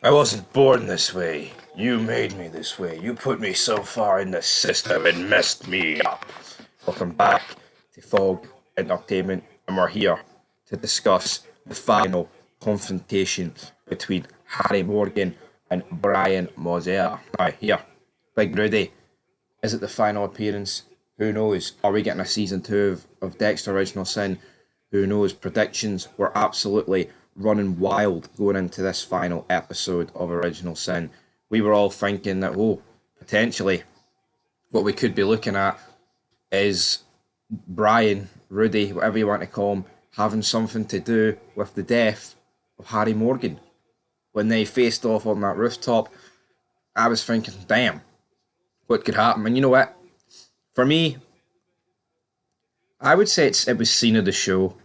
I wasn't born this way. You made me this way. You put me so far in the system and messed me up. Welcome back to Fog Entertainment, and we're here to discuss the final confrontation between Harry Morgan and Brian Moser. Right, here. Big Rudy. Is it the final appearance? Who knows? Are we getting a season two of Dexter Original Sin? Who knows? Predictions were absolutely running wild going into this final episode of Original Sin. We were all thinking that, oh, potentially what we could be looking at is Brian, Rudy, whatever you want to call him, having something to do with the death of Harry Morgan. When they faced off on that rooftop, I was thinking, damn, what could happen? And you know what? For me, I would say it was scene of the show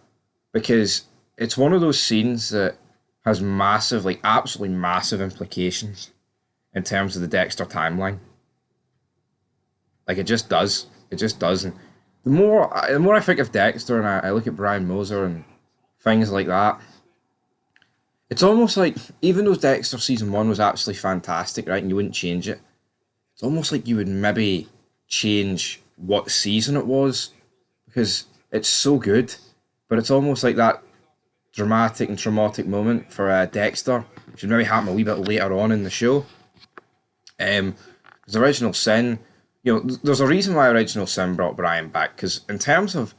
because it's one of those scenes that has massive, like absolutely massive implications in terms of the Dexter timeline. Like it just does. It just does. And the more I think of Dexter and I look at Brian Moser and things like that, it's almost like even though Dexter season one was absolutely fantastic, right, and you wouldn't change it, it's almost like you would maybe change what season it was because it's so good. But it's almost like that dramatic and traumatic moment for Dexter should maybe happen a wee bit later on in the show. Because Original Sin, there's a reason why Original Sin brought Brian back. Because in terms of,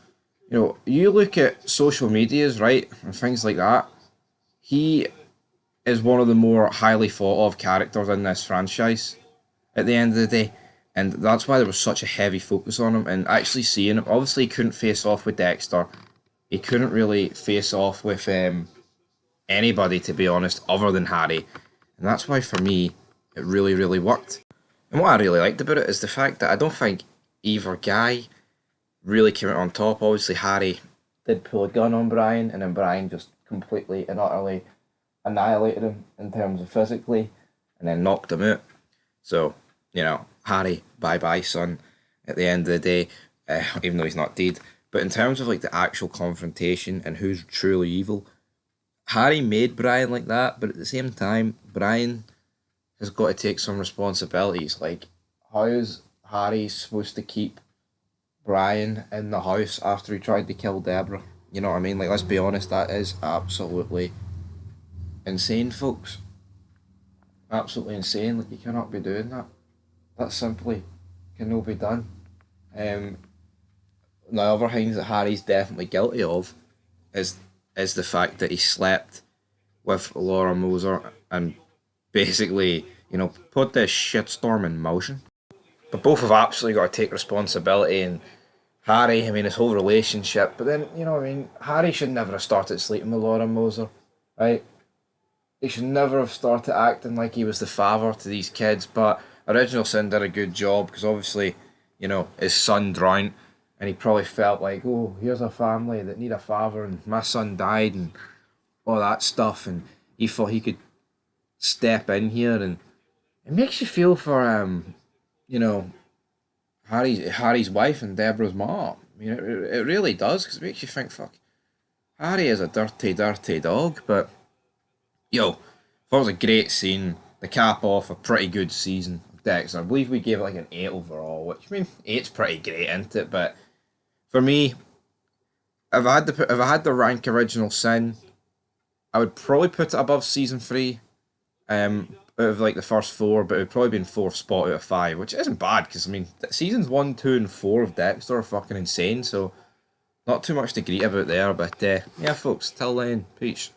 you look at social medias, right, and things like that, he is one of the more highly thought of characters in this franchise at the end of the day. And that's why there was such a heavy focus on him. And actually seeing him, obviously, he couldn't face off with Dexter. He couldn't really face off with anybody, to be honest, other than Harry. And that's why, for me, it really, really worked. And what I really liked about it is the fact that I don't think either guy really came out on top. Obviously, Harry did pull a gun on Brian, and then Brian just completely and utterly annihilated him in terms of physically, and then knocked him out. So, Harry, bye bye, son, at the end of the day, even though he's not dead. But in terms of like the actual confrontation and who's truly evil, Harry made Brian like that, but at the same time, Brian has got to take some responsibilities. Like, how is Harry supposed to keep Brian in the house after he tried to kill Deborah? You know what I mean? Like, let's be honest, that is absolutely insane, folks. Absolutely insane. Like, you cannot be doing that. That simply cannot be done. Um, the other things that Harry's definitely guilty of is the fact that he slept with Laura Moser and basically, put this shitstorm in motion. But both have absolutely got to take responsibility. And Harry, I mean, his whole relationship. But then, Harry should never have started sleeping with Laura Moser, right? He should never have started acting like he was the father to these kids. But Original Sin did a good job because obviously, his son drowned and he probably felt like, oh, here's a family that need a father, and my son died, and all that stuff, and he thought he could step in here, and it makes you feel for you know, Harry's wife and Deborah's mom. I mean, it really does because it makes you think, fuck, Harry is a dirty, dirty dog, but thought it was a great scene. The cap off a pretty good season of Dexter. I believe we gave it like an 8 overall, which, I mean, 8's pretty great, isn't it? But for me, if I had to rank Original Sin, I would probably put it above season three. Out of like the first four, but it would probably be in fourth spot out of five, which isn't bad because I mean seasons one, two, and four of Dexter are fucking insane. So not too much to greet about there, but yeah, folks. Till then, peace.